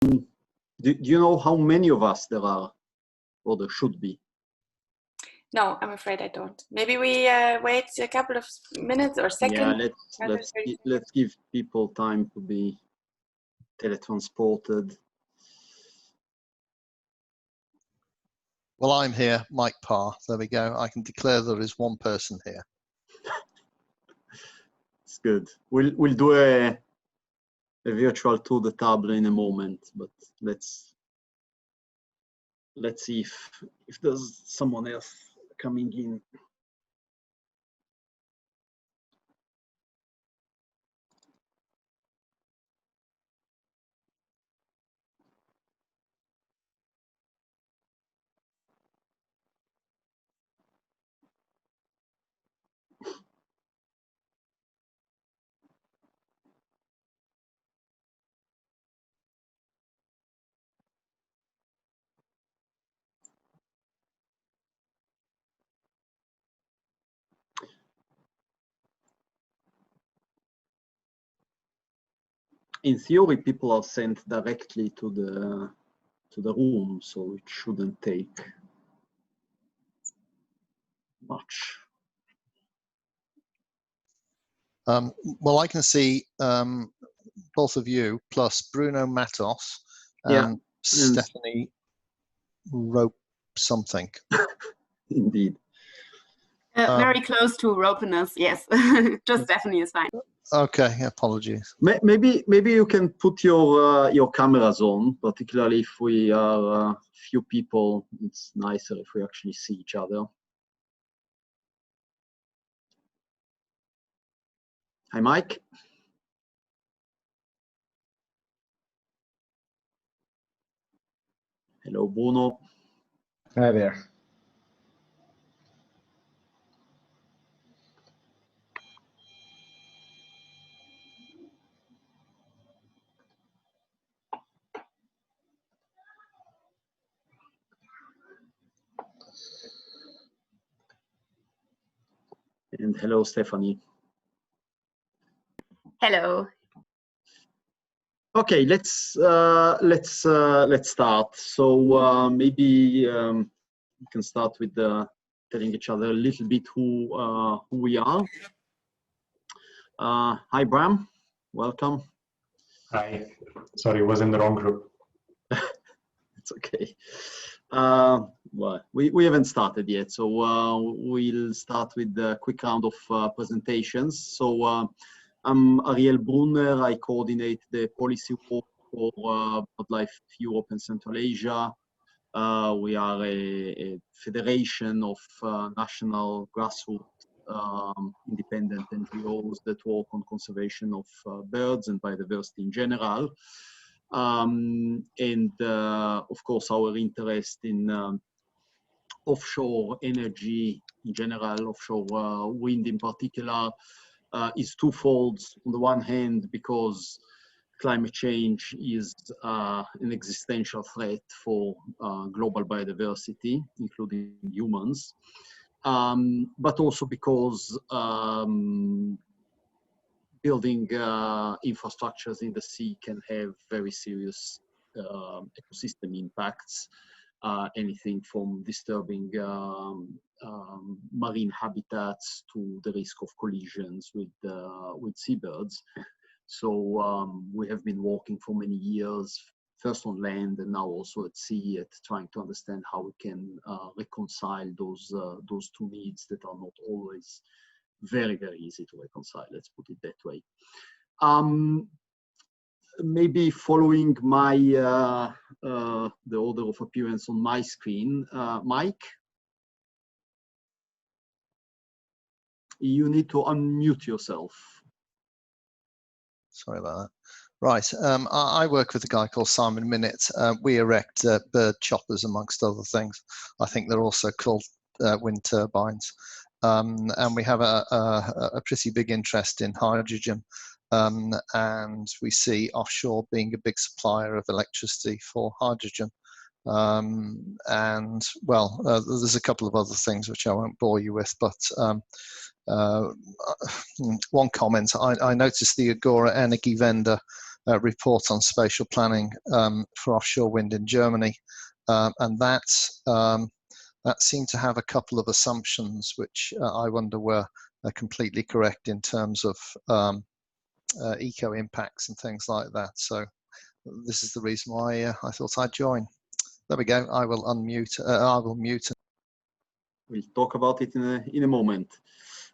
do you know how many of us there are, or there should be? No, I'm afraid I don't. Maybe we wait a couple of minutes or seconds. Yeah, let's give people time to be teletransported. Well, I'm here, Mike Parr. There we go. I can declare there is one person here. It's good. We'll do a virtual tour de table in a moment, but let's see if there's someone else coming in. In theory, people are sent directly to the room, so it shouldn't take much. Well, I can see both of you plus Bruno Matos and Yeah, Stephanie Rope something. Indeed. Very close to ropiness, yes. Just Stephanie is fine. Okay, apologies. Maybe you can put your cameras on, particularly if we are few people. It's nicer if we actually see each other. Hi, Mike. Hello, Bruno. Hi there. And hello, Stephanie. Hello. Okay, let's start. So maybe we can start with telling each other a little bit who we are. Hi, Bram. Welcome. Hi. Sorry, was in the wrong group. It's okay. Well, we haven't started yet, so we'll start with a quick round of presentations. So I'm Ariel Brunner. I coordinate the policy work for BirdLife Europe and Central Asia. We are a federation of national grassroots independent NGOs that work on conservation of birds and biodiversity in general. Of course, our interest in offshore energy in general, offshore wind in particular, is twofold. On the one hand, because climate change is an existential threat for global biodiversity, including humans, but also because building infrastructures in the sea can have very serious ecosystem impacts, anything from disturbing marine habitats to the risk of collisions with seabirds. So we have been working for many years, first on land and now also at sea, at trying to understand how we can reconcile those two needs that are not always very, very easy to reconcile, let's put it that way. Maybe following my the order of appearance on my screen, Mike, you need to unmute yourself. Sorry about that. Right, I work with a guy called Simon Minnett. We erect bird choppers, amongst other things. I think they're also called wind turbines. And we have a pretty big interest in hydrogen. And we see offshore being a big supplier of electricity for hydrogen. And well, there's a couple of other things which I won't bore you with, but one comment, I noticed the Agora Energiewende report on spatial planning for offshore wind in Germany, and that seemed to have a couple of assumptions which I wonder were completely correct in terms of eco impacts and things like that. So this is the reason why I thought I'd join. There we go. I will unmute. I will mute. We'll talk about it in a moment.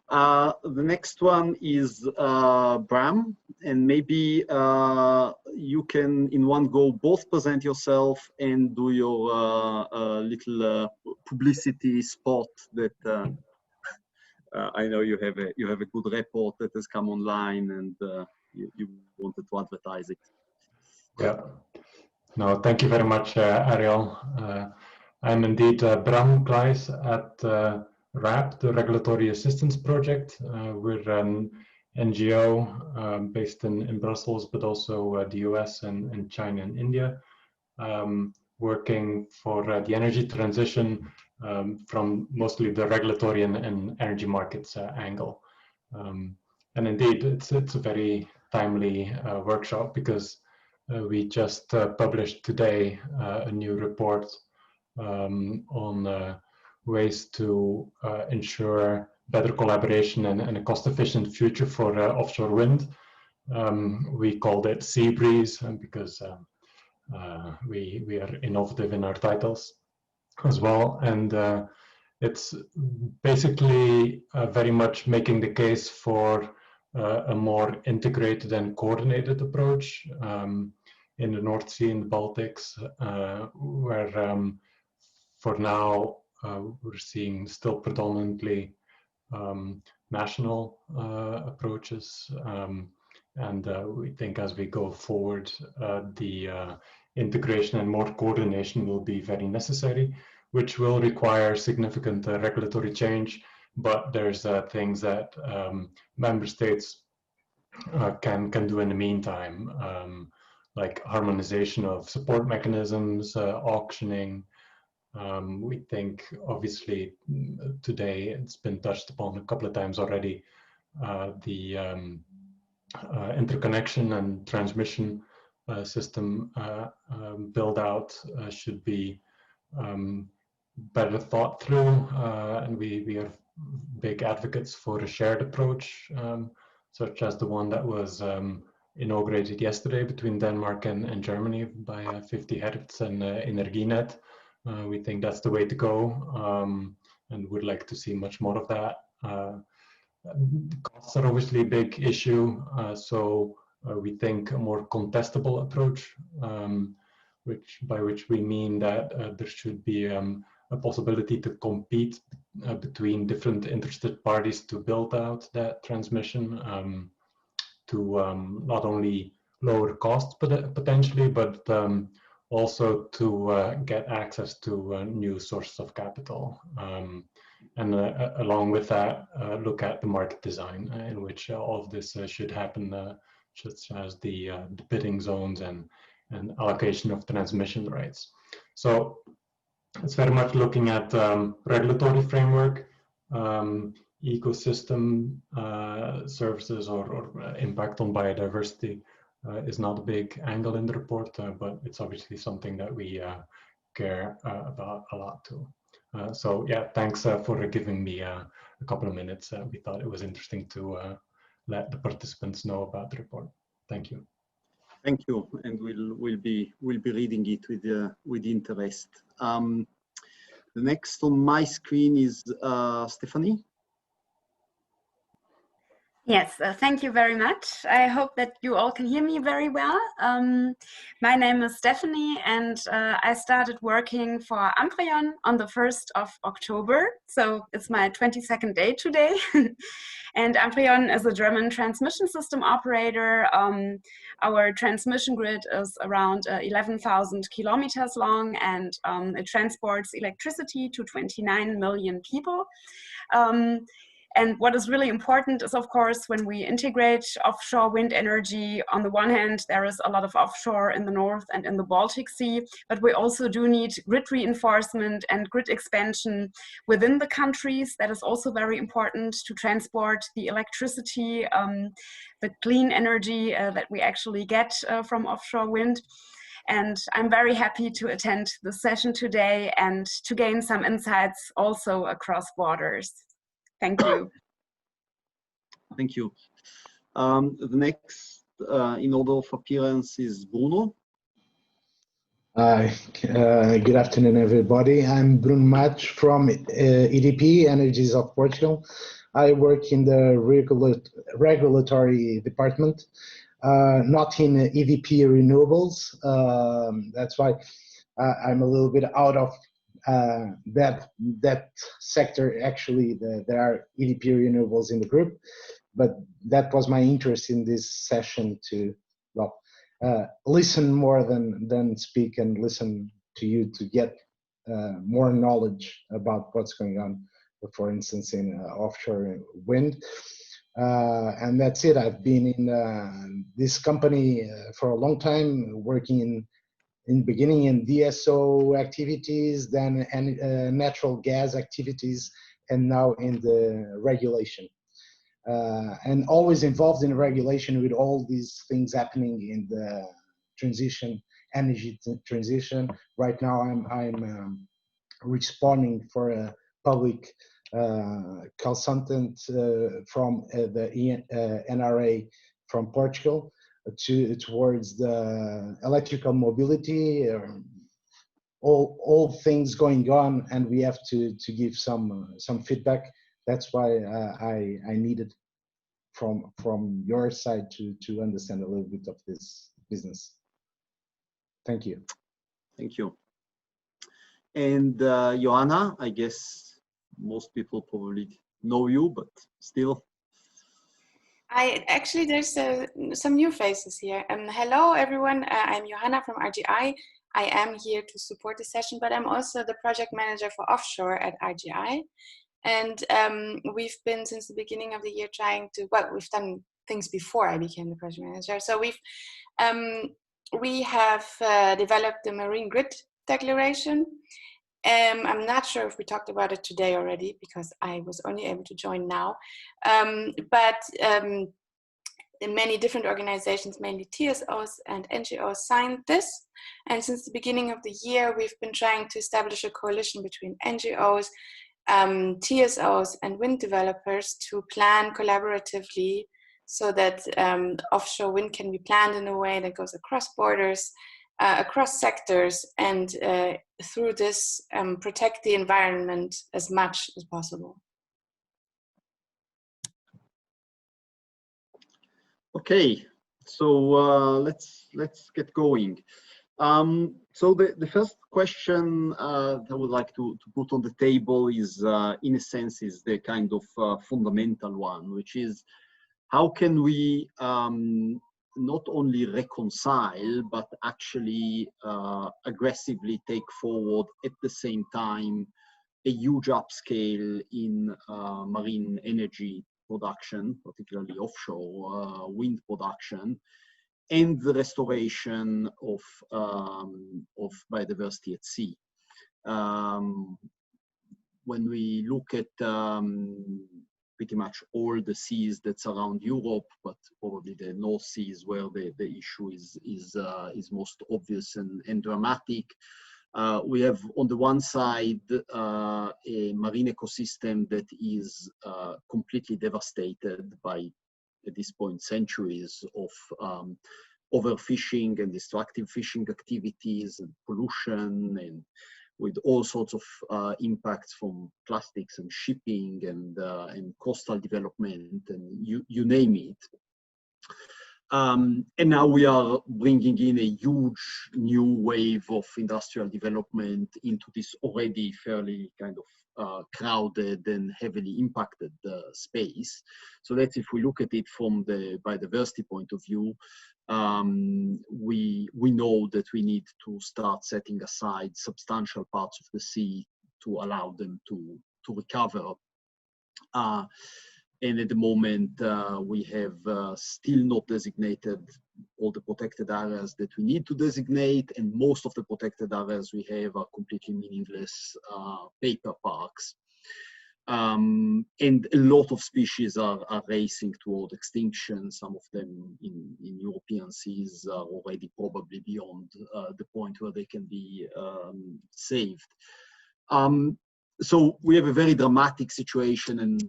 The next one is Bram, and maybe you can in one go both present yourself and do your little publicity spot that I know you have a good report that has come online, and you wanted to advertise it. Yeah. No, thank you very much, Ariel. I'm indeed Bram Kleijs at RAP, the Regulatory Assistance Project. We're an NGO based in Brussels, but also the US and China and India, working for the energy transition from mostly the regulatory and energy markets angle. And indeed, it's a very timely workshop because we just published today a new report on ways to ensure better collaboration and a cost-efficient future for offshore wind. We called it Seabreeze because we are innovative in our titles as well, and it's basically very much making the case for a more integrated and coordinated approach in the North Sea and the Baltics, where for now we're seeing still predominantly national approaches, and we think as we go forward the integration and more coordination will be very necessary, which will require significant regulatory change, but there's things that member states can do in the meantime, like harmonization of support mechanisms, auctioning. We think obviously today it's been touched upon a couple of times already, the interconnection and transmission system build out should be better thought through, and we are big advocates for a shared approach, such as the one that was inaugurated yesterday between Denmark and Germany by 50 Hertz and Energinet. We think that's the way to go, and would like to see much more of that. Costs are obviously a big issue, so we think a more contestable approach, by which we mean that there should be a possibility to compete between different interested parties to build out that transmission, to not only lower costs potentially, but also to get access to new sources of capital. And along with that, look at the market design in which all of this should happen, such as the bidding zones and allocation of transmission rights. So it's very much looking at regulatory framework, ecosystem services, or impact on biodiversity is not a big angle in the report, but it's obviously something that we care about a lot too. So yeah, thanks for giving me a couple of minutes. We thought it was interesting to let the participants know about the report. Thank you. Thank you, and we'll be reading it with interest. The next on my screen is Stephanie. Yes, thank you very much. I hope that you all can hear me very well. My name is Stephanie, and I started working for Amprion on the 1st of October. So it's my 22nd day today. And Amprion is a German transmission system operator. Our transmission grid is around 11,000 kilometers long, and it transports electricity to 29 million people. And what is really important is, of course, when we integrate offshore wind energy, on the one hand, there is a lot of offshore in the north and in the Baltic Sea, but we also do need grid reinforcement and grid expansion within the countries. That is also very important to transport the electricity, the clean energy that we actually get from offshore wind. And I'm very happy to attend the session today and to gain some insights also across borders. Thank you. Thank you. The next in order of appearance is Bruno. Good afternoon, everybody. I'm Bruno from EDP, Energies of Portugal. I work in the regulatory department, not in EDP renewables. That's why I'm a little bit out of that sector. Actually, there are EDP renewables in the group, but that was my interest in this session to, well, listen more than speak, and listen to you to get more knowledge about what's going on, for instance, in offshore wind. And that's it. I've been in this company for a long time, working in beginning in DSO activities, then natural gas activities, and now in the regulation. And always involved in regulation with all these things happening in the transition, energy transition. Right now, I'm responding for a public consultant from the NRA from Portugal towards the electrical mobility. All things going on, and we have to give some feedback. That's why I needed from your side to understand a little bit of this business. Thank you. Thank you. And Joanna, I guess most people probably know you, but still. Actually, there's some new faces here. Hello, everyone. I'm Johanna from RGI. I am here to support the session, but I'm also the project manager for Offshore at RGI. And we've been, since the beginning of the year, trying to, well, we've done things before I became the project manager. So we have developed the Marine Grid Declaration. I'm not sure if we talked about it today already, because I was only able to join now. But many different organizations, mainly TSOs and NGOs, signed this. And since the beginning of the year, we've been trying to establish a coalition between NGOs, TSOs and wind developers to plan collaboratively so that offshore wind can be planned in a way that goes across borders, across sectors, and through this protect the environment as much as possible. Okay, so let's get going. So the first question that I would like to put on the table is, in a sense, is the kind of fundamental one, which is how can we not only reconcile, but actually aggressively take forward at the same time a huge upscale in marine energy production, particularly offshore wind production, and the restoration of biodiversity at sea. When we look at pretty much all the seas that surround Europe, but probably the North Sea is where the issue is most obvious and dramatic. We have on the one side a marine ecosystem that is completely devastated by, at this point, centuries of overfishing and destructive fishing activities and pollution, and with all sorts of impacts from plastics and shipping and coastal development and you name it. And now we are bringing in a huge new wave of industrial development into this already fairly kind of crowded and heavily impacted space. So that's if we look at it from the biodiversity point of view, we know that we need to start setting aside substantial parts of the sea to allow them to recover And at the moment, we have still not designated all the protected areas that we need to designate, and most of the protected areas we have are completely meaningless paper parks. And a lot of species are racing toward extinction. Some of them in European seas are already probably beyond the point where they can be saved. So we have a very dramatic situation and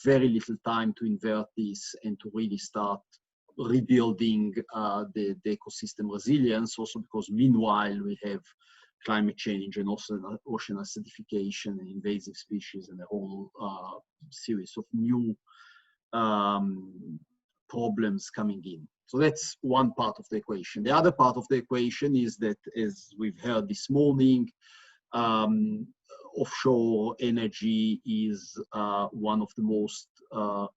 very little time to invert this and to really start rebuilding the ecosystem resilience, also because meanwhile we have climate change and also ocean acidification and invasive species and a whole series of new problems coming in. So that's one part of the equation. The other part of the equation is that, as we've heard this morning, offshore energy is one of the most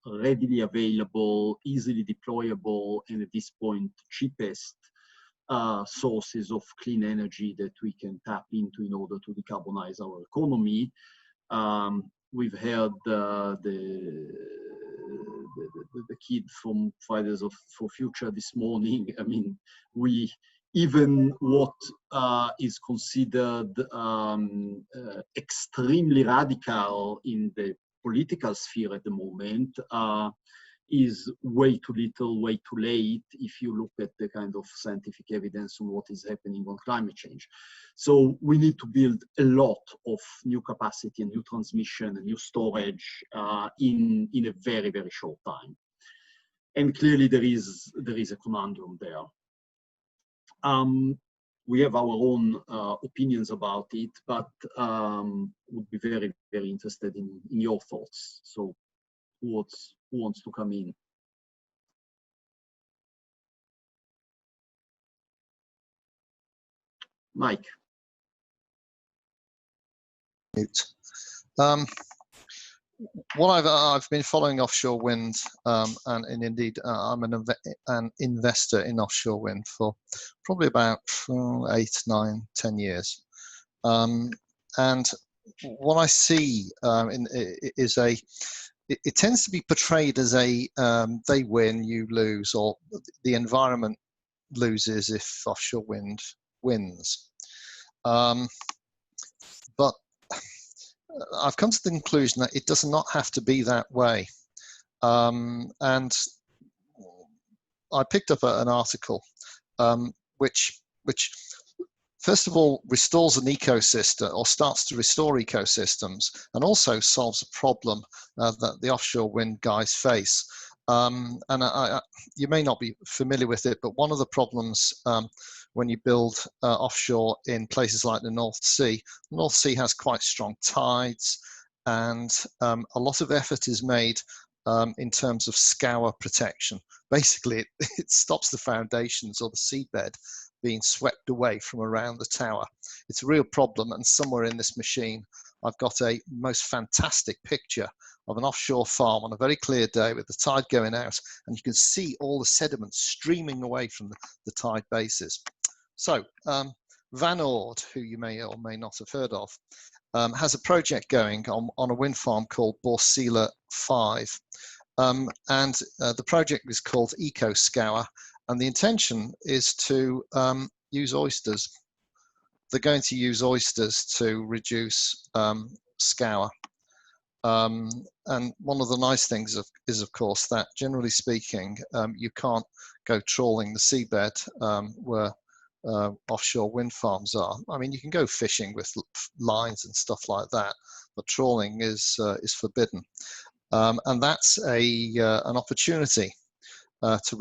readily available, easily deployable, and at this point cheapest sources of clean energy that we can tap into in order to decarbonize our economy. We've heard the kid from Fridays for Future this morning. I mean, even what is considered extremely radical in the political sphere at the moment is way too little, way too late if you look at the kind of scientific evidence on what is happening on climate change. So we need to build a lot of new capacity and new transmission and new storage in a very, very short time. And clearly there is a conundrum there. We have our own opinions about it, but would be very, very interested in your thoughts. So who wants to come in? Mike. What I've been following offshore wind, and indeed I'm an investor in offshore wind for probably about 8, 9, 10 years. And what I see is it tends to be portrayed as a they win, you lose, or the environment loses if offshore wind wins. But I've come to the conclusion that it does not have to be that way. And I picked up an article which first of all restores an ecosystem, or starts to restore ecosystems, and also solves a problem that the offshore wind guys face. And you may not be familiar with it, but one of the problems when you build offshore in places like the North Sea has quite strong tides, and a lot of effort is made in terms of scour protection. Basically, it stops the foundations or the seabed being swept away from around the tower. It's a real problem, and somewhere in this machine I've got a most fantastic picture of an offshore farm on a very clear day with the tide going out, and you can see all the sediment streaming away from the tide bases. So Van Oord, who you may or may not have heard of, has a project going on a wind farm called Borssele 5. And the project is called Eco Scour, and the intention is to use oysters. They're going to use oysters to reduce scour. And one of the nice things is, of course, that generally speaking, you can't go trawling the seabed where offshore wind farms are. I mean, you can go fishing with lines and stuff like that, but trawling is forbidden. And that's an opportunity to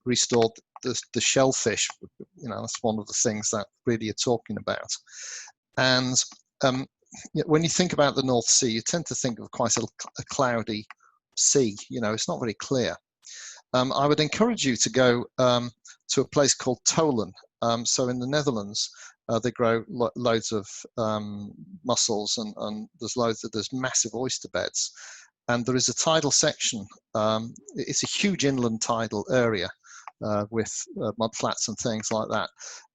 restore the shellfish. You know, that's one of the things that really you're talking about. And when you think about the North Sea, you tend to think of quite a cloudy sea. You know, it's not very clear. I would encourage you to go to a place called Tolen. So in the Netherlands, they grow loads of mussels, and there's massive oyster beds. And there is a tidal section. It's a huge inland tidal area with mudflats and things like that.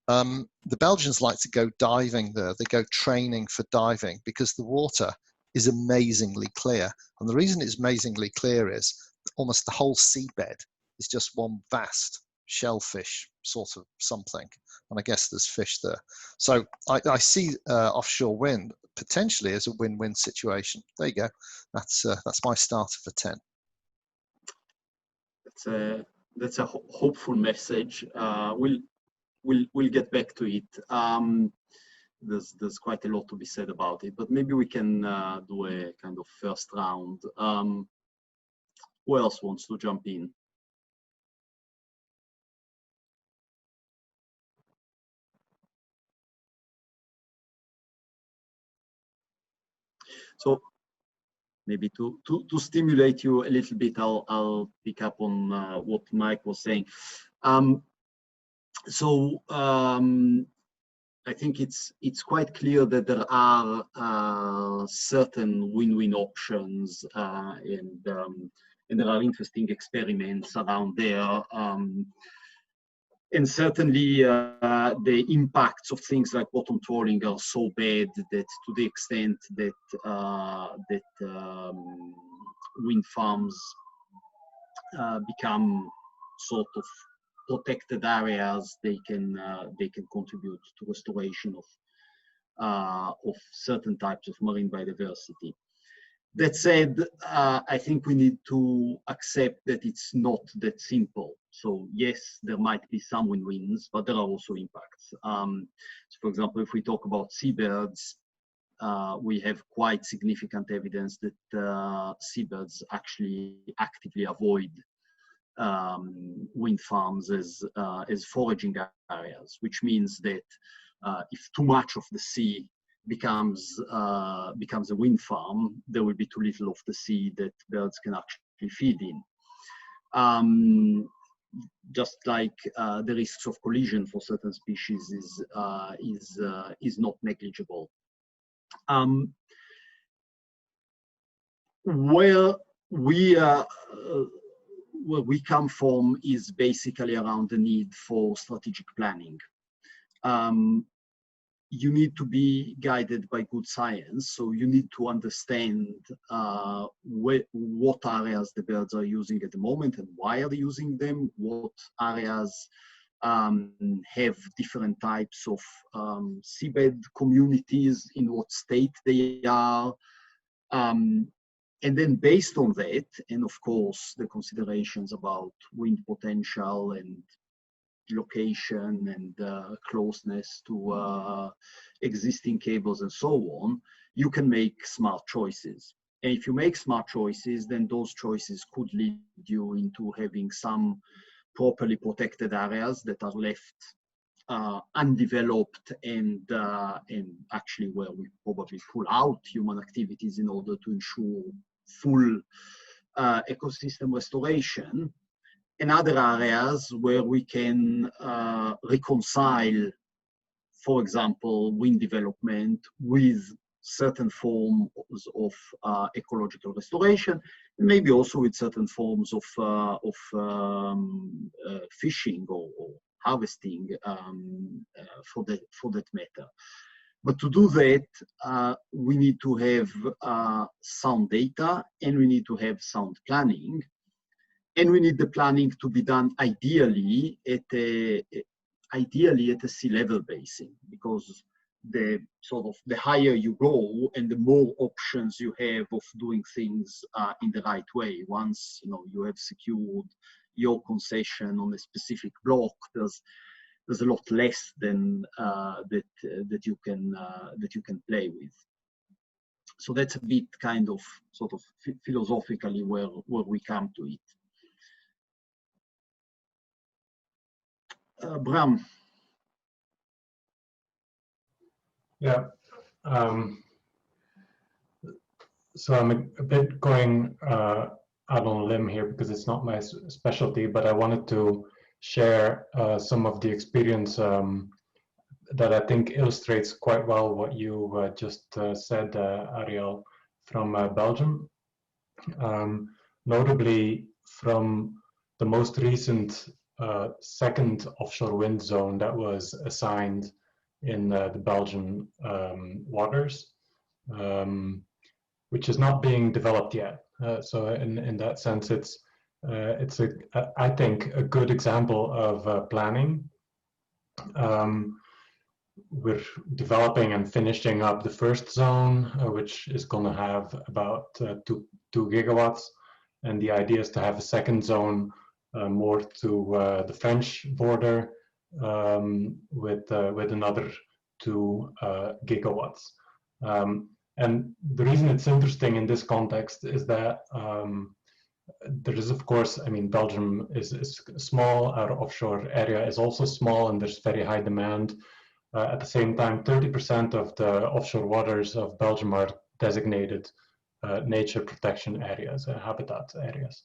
The Belgians like to go diving there. They go training for diving because the water is amazingly clear. And the reason it's amazingly clear is almost the whole seabed is just one vast shellfish sort of something. And I guess there's fish there. So I see offshore wind potentially as a win-win situation. There you go. That's my starter for 10. That's a hopeful message. We'll get back to it. There's quite a lot to be said about it, but maybe we can do a kind of first round. Who else wants to jump in? So maybe to stimulate you a little bit, I'll pick up on what Mike was saying. I think it's quite clear that there are certain win-win options, and there are interesting experiments around there. And certainly the impacts of things like bottom trawling are so bad that, to the extent that wind farms become sort of protected areas, they can contribute to restoration of certain types of marine biodiversity. That said, I think we need to accept that it's not that simple. So yes, there might be some win-wins, but there are also impacts. So for example, if we talk about seabirds, we have quite significant evidence that seabirds actually actively avoid wind farms as foraging areas, which means that if too much of the sea becomes a wind farm, there will be too little of the sea that birds can actually feed in. Just like the risks of collision for certain species is not negligible. Where we come from is basically around the need for strategic planning. You need to be guided by good science, so you need to understand what areas the birds are using at the moment and why are they using them, what areas have different types of seabed communities, in what state they are. And then based on that, and of course the considerations about wind potential and location and closeness to existing cables and so on, you can make smart choices. And if you make smart choices, then those choices could lead you into having some properly protected areas that are left undeveloped and actually where we probably pull out human activities in order to ensure full ecosystem restoration, and other areas where we can reconcile, for example, wind development with certain forms of ecological restoration, and maybe also with certain forms of fishing or harvesting for that matter. But to do that, we need to have sound data, and we need to have sound planning. And we need the planning to be done ideally at a sea level basin, because the higher you go and the more options you have of doing things in the right way. Once you have secured your concession on a specific block, there's a lot less than that you can play with. So that's a bit kind of sort of philosophically where we come to it. Bram. Yeah. So I'm a bit going out on a limb here because it's not my specialty, but I wanted to share some of the experience that I think illustrates quite well what you just said, Ariel, from Belgium. Notably from the most recent second offshore wind zone that was assigned in the Belgian waters. which is not being developed yet. So in that sense, it's I think a good example of planning. We're developing and finishing up the first zone, which is going to have about 2 gigawatts. And the idea is to have a second zone more to the French border with another 2 gigawatts. And the reason it's interesting in this context is that there is, of course, I mean, Belgium is small, our offshore area is also small, and there's very high demand. At the same time, 30% of the offshore waters of Belgium are designated nature protection areas, habitat areas.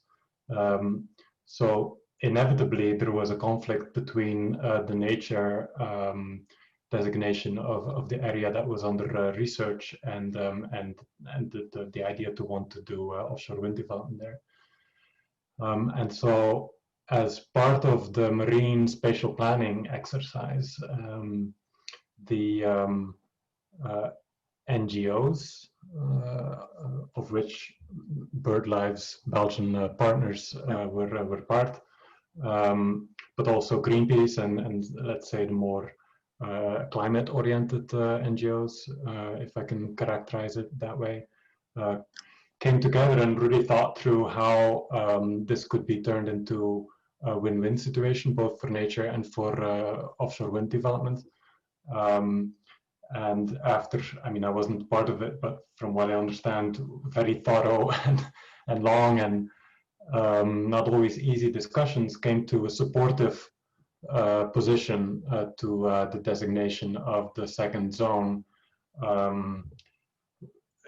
So inevitably, there was a conflict between the nature designation of the area that was under research and the idea to want to do offshore wind development there. And so, as part of the marine spatial planning exercise, the NGOs, of which BirdLife's Belgian partners were part, but also Greenpeace and let's say the more climate-oriented NGOs, if I can characterize it that way, came together and really thought through how this could be turned into a win-win situation, both for nature and for offshore wind development. And after, I mean, I wasn't part of it, but from what I understand, very thorough and long and not always easy discussions came to a supportive position to the designation of the second zone,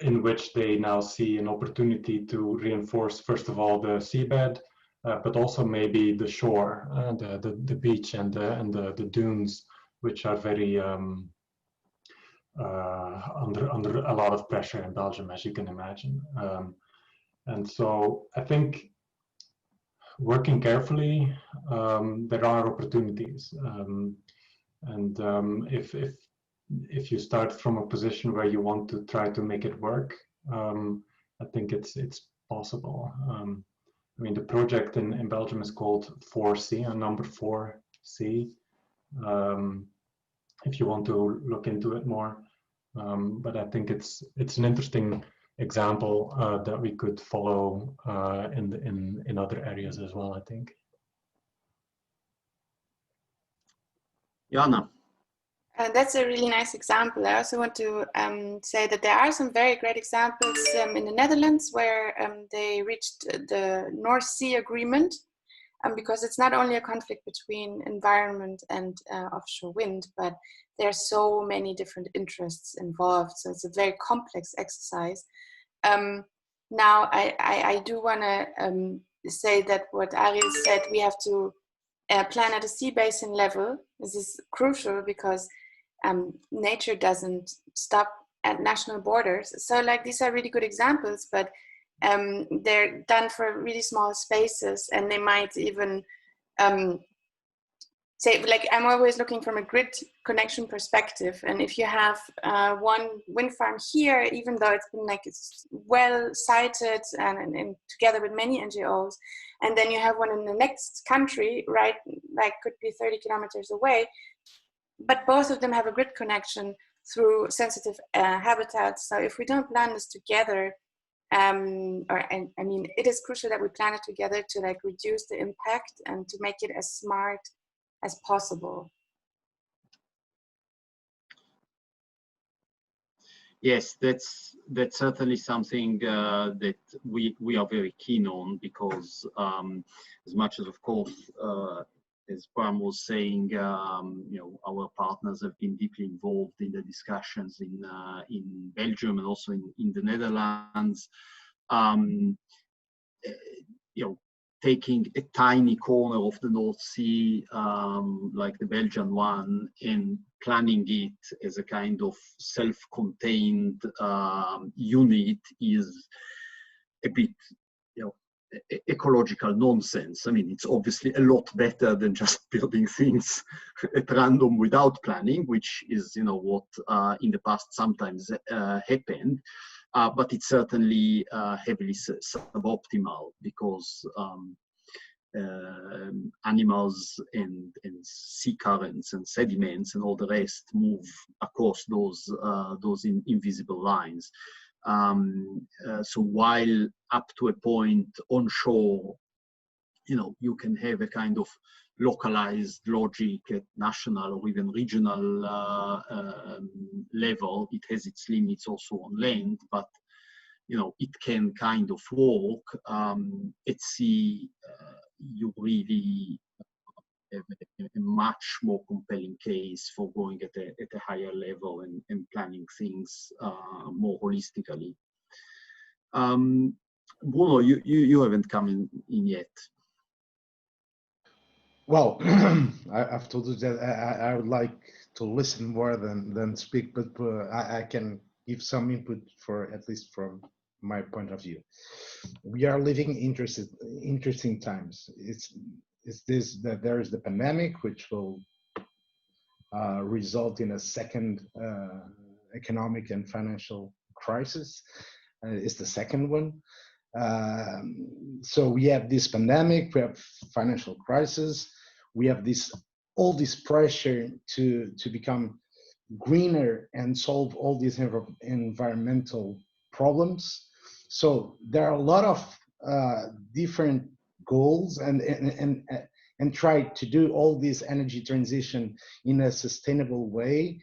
in which they now see an opportunity to reinforce, first of all, the seabed, but also maybe the shore, the beach and the dunes, which are very under a lot of pressure in Belgium, as you can imagine. And so I think working carefully, there are opportunities. And if you start from a position where you want to try to make it work, I think it's possible. I mean, the project in Belgium is called 4C, number 4C. If you want to look into it more, but I think it's an interesting example that we could follow in other areas as well, I think. Jana. That's a really nice example. I also want to say that there are some very great examples in the Netherlands where they reached the North Sea Agreement, because it's not only a conflict between environment and offshore wind, but there are so many different interests involved. So it's a very complex exercise. Now, I do want to say that what Ariel said, we have to plan at a sea basin level. This is crucial because nature doesn't stop at national borders. So like these are really good examples, but they're done for really small spaces, and they might even say, like, I'm always looking from a grid connection perspective. And if you have one wind farm here, even though it's been like it's well cited and together with many NGOs, and then you have one in the next country, right, like could be 30 kilometers away, but both of them have a grid connection through sensitive habitats. So if we don't plan this together, I mean, it is crucial that we plan it together to like reduce the impact and to make it as smart as possible. Yes, that's certainly something that we are very keen on, because as much as, of course, as Bram was saying, you know, our partners have been deeply involved in the discussions in Belgium and also in the Netherlands. You know, taking a tiny corner of the North Sea, like the Belgian one, and planning it as a kind of self-contained unit is a bit, you know, ecological nonsense. I mean, it's obviously a lot better than just building things at random without planning, which is, you know, what in the past sometimes happened. But it's certainly heavily suboptimal because animals and sea currents and sediments and all the rest move across those invisible lines. So while up to a point onshore, you know, you can have a kind of localized logic at national or even regional level, it has its limits also on land, but you know, it can kind of work. At sea, you really have a much more compelling case for going at a higher level and planning things more holistically. Bruno, you haven't come in yet. Well, I've told you that I would like to listen more than speak, but I can give some input for, at least from my point of view. We are living interesting times. It's this, that there is the pandemic, which will result in a second economic and financial crisis. It's the second one. So we have this pandemic, we have financial crisis, we have all this pressure to become greener and solve all these environmental problems. So there are a lot of different goals and try to do all this energy transition in a sustainable way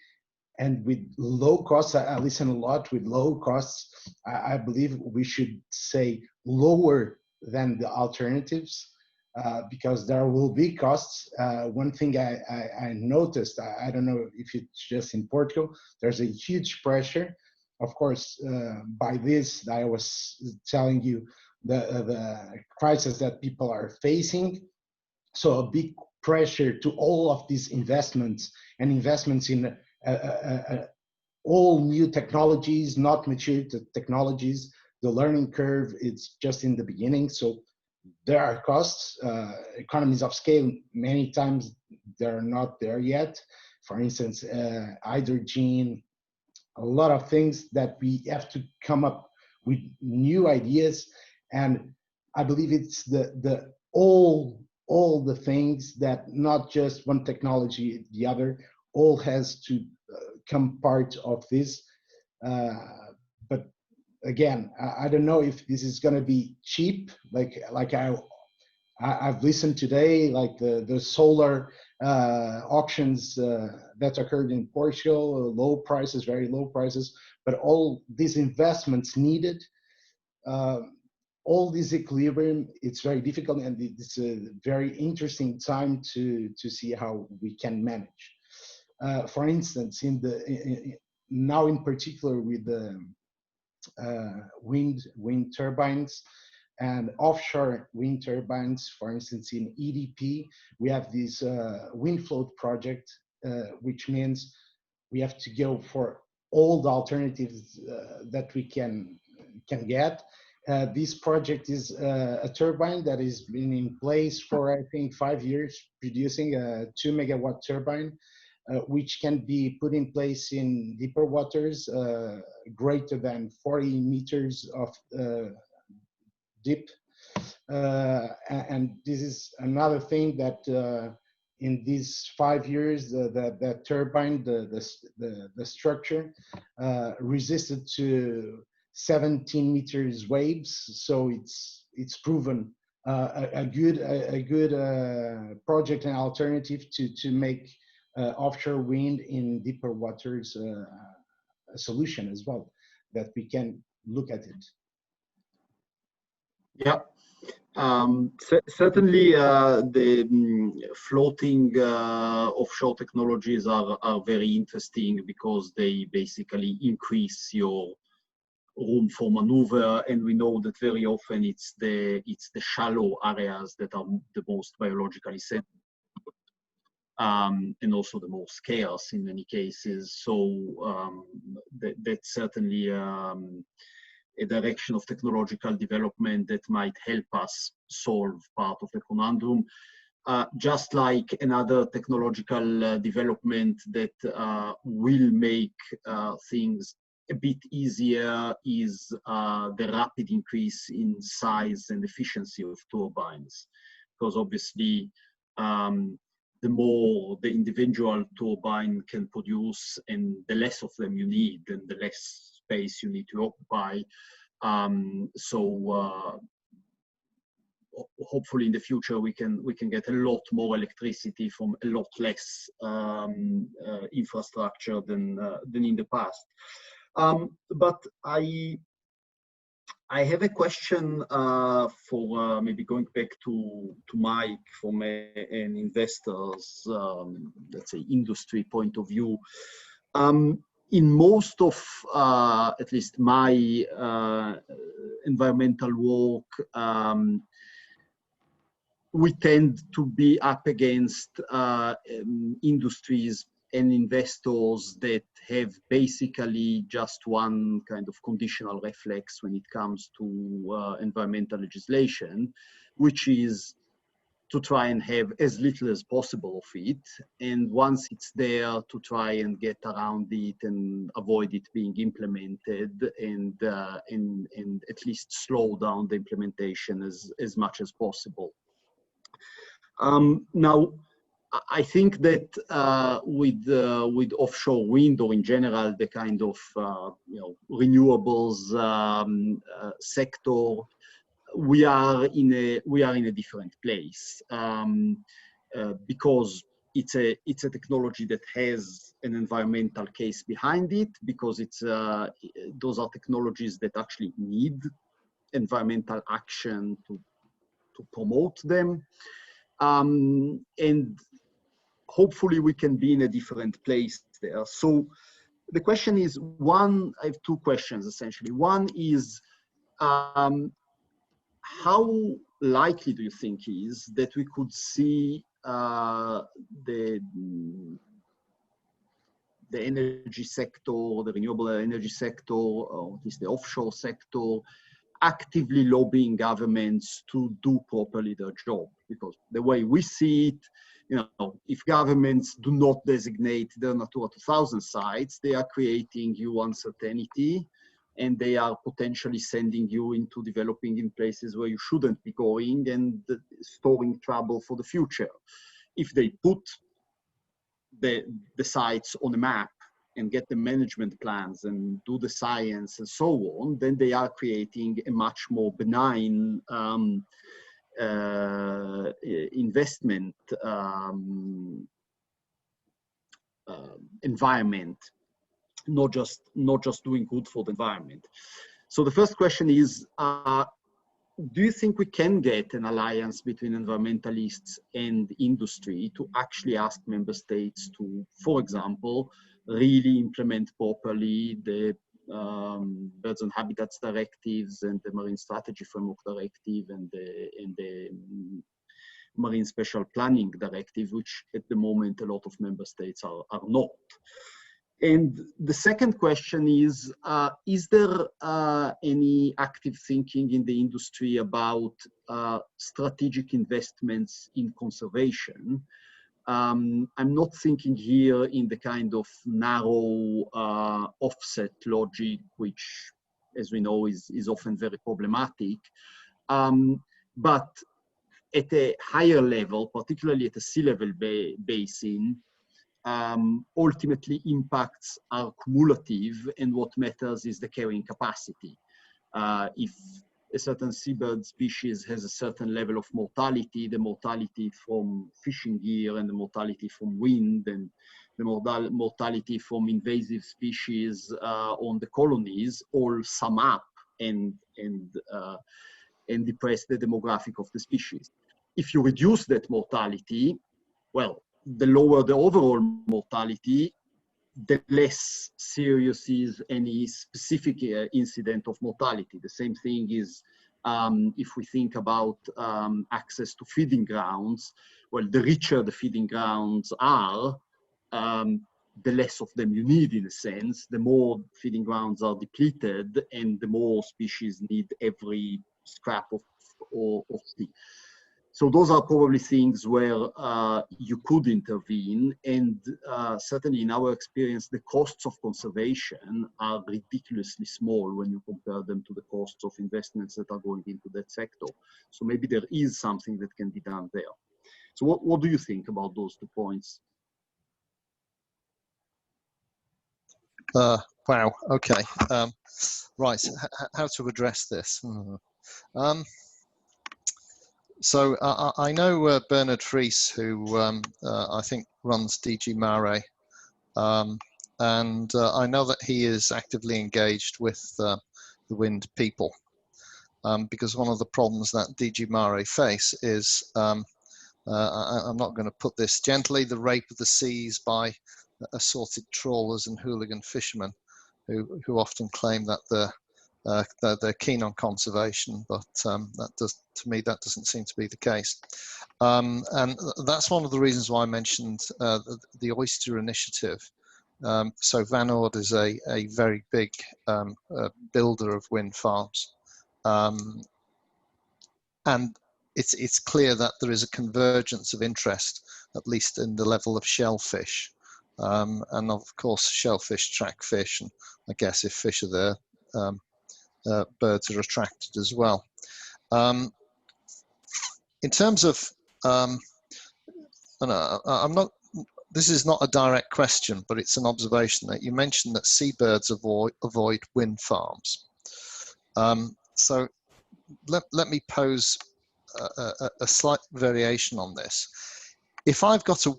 and with low costs. I listen a lot with low costs. I believe we should say lower than the alternatives because there will be costs. One thing I noticed, I don't know if it's just in Portugal, there's a huge pressure. Of course, by this, I was telling you the crisis that people are facing. So a big pressure to all of these investments and investments in all new technologies, not mature technologies. The learning curve, it's just in the beginning. So there are costs, economies of scale, many times they're not there yet. For instance, hydrogen, a lot of things that we have to come up with new ideas. And I believe it's all the things that not just one technology, the other, all has to come part of this. But again, I don't know if this is going to be cheap. Like I've listened today, like the solar auctions that occurred in Portugal, low prices, very low prices, but all these investments needed, all this equilibrium, it's very difficult, and it's a very interesting time to see how we can manage. For instance, now in particular with the wind turbines and offshore wind turbines, for instance, in EDP, we have this wind float project, which means we have to go for all the alternatives that we can get. This project is a turbine that has been in place for, I think, 5 years, producing a 2 megawatt turbine, which can be put in place in deeper waters, greater than 40 meters of deep. And this is another thing that in these 5 years, the turbine, the structure resisted to 17 meters waves. So it's proven a good project and alternative to make offshore wind in deeper waters a solution as well, that we can look at it. Yeah, certainly the floating offshore technologies are very interesting because they basically increase your room for maneuver, and we know that very often it's the shallow areas that are the most biologically sensitive. And also the most scarce in many cases. So that's certainly a direction of technological development that might help us solve part of the conundrum. Just like another technological development that will make things a bit easier is the rapid increase in size and efficiency of turbines. Because obviously, the more the individual turbine can produce and the less of them you need and the less space you need to occupy. Hopefully in the future we can get a lot more electricity from a lot less infrastructure than in the past. But I have a question for maybe going back to Mike from an investor's, let's say, industry point of view. In most of, at least my environmental work, we tend to be up against industries and investors that have basically just one kind of conditional reflex when it comes to environmental legislation, which is to try and have as little as possible of it. And once it's there, to try and get around it and avoid it being implemented and at least slow down the implementation as much as possible. Now, I think that with offshore wind, or in general the kind of renewables sector, we are in a different place because it's a technology that has an environmental case behind it, because those are technologies that actually need environmental action to promote them. And hopefully we can be in a different place there. So the question is, I have two questions essentially. One is, how likely do you think is that we could see the energy sector, the renewable energy sector, or at least the offshore sector, actively lobbying governments to do properly their job? Because the way we see it, if governments do not designate their Natura 2000 sites, they are creating you uncertainty, and they are potentially sending you into developing in places where you shouldn't be going and storing trouble for the future. If they put the sites on a map and get the management plans and do the science and so on, then they are creating a much more benign investment environment, not just doing good for the environment. So the first question is, do you think we can get an alliance between environmentalists and industry to actually ask member states to, for example, really implement properly the Birds and Habitats directives and the Marine Strategy Framework Directive and the Marine Special Planning Directive, which at the moment a lot of member states are not? And the second question is there any active thinking in the industry about strategic investments in conservation? I'm not thinking here in the kind of narrow offset logic, which, as we know, is often very problematic. But at a higher level, particularly at a sea level basin, ultimately impacts are cumulative, and what matters is the carrying capacity. If a certain seabird species has a certain level of mortality, the mortality from fishing gear and the mortality from wind and the mortality from invasive species on the colonies all sum up and depress the demographic of the species. If you reduce that mortality, well, the lower the overall mortality, the less serious is any specific incident of mortality. The same thing is if we think about access to feeding grounds. Well, the richer the feeding grounds are, the less of them you need, in a sense. The more feeding grounds are depleted, and the more species need every scrap of sea. So those are probably things where you could intervene, and certainly in our experience, the costs of conservation are ridiculously small when you compare them to the costs of investments that are going into that sector. So maybe there is something that can be done there. So what do you think about those 2 points? Wow, okay. Right, how to address this? So I know Bernard Fries, who I think runs DG Mare, and I know that he is actively engaged with the wind people, because one of the problems that DG Mare face is, I'm not going to put this gently, the rape of the seas by assorted trawlers and hooligan fishermen who often claim that they're keen on conservation, but to me that doesn't seem to be the case. And that's one of the reasons why I mentioned the oyster initiative. So Van Oord is a very big builder of wind farms, and it's clear that there is a convergence of interest, at least in the level of shellfish. And of course, shellfish track fish, and I guess if fish are there, birds are attracted as well. In terms of, I'm not. This is not a direct question, but it's an observation that you mentioned that seabirds avoid wind farms. So let me pose a slight variation on this. If I've got a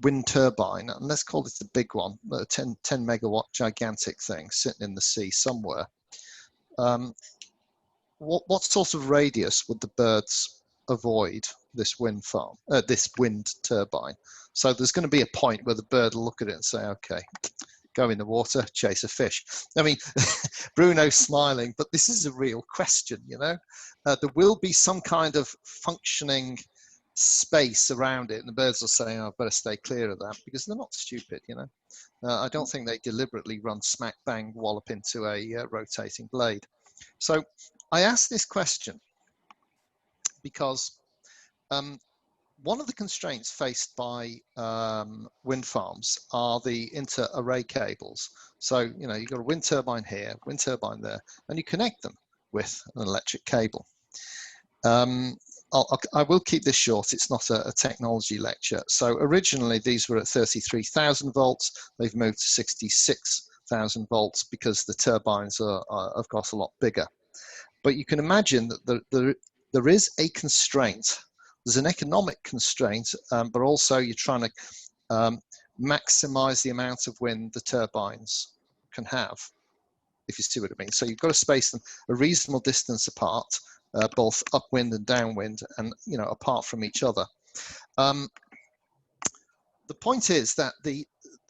wind turbine, and let's call it the big one, a 10 megawatt gigantic thing sitting in the sea somewhere, what sort of radius would the birds avoid this wind farm, this wind turbine? So there's going to be a point where the bird will look at it and say, okay, go in the water, chase a fish. I mean, Bruno's smiling, but this is a real question, you know. There will be some kind of functioning space around it, and the birds will say, oh, I better stay clear of that, because they're not stupid, you know. I don't think they deliberately run smack bang wallop into a rotating blade. So I ask this question because one of the constraints faced by wind farms are the inter-array cables. So, you know, you've got a wind turbine here, wind turbine there, and you connect them with an electric cable. I will keep this short. It's not a technology lecture. So originally these were at 33,000 volts. They've moved to 66,000 volts because the turbines have got a lot bigger. But you can imagine that there is a constraint. There's an economic constraint, but also you're trying to maximize the amount of wind the turbines can have, if you see what I mean. So you've got to space them a reasonable distance apart, both upwind and downwind, and, you know, apart from each other. The point is that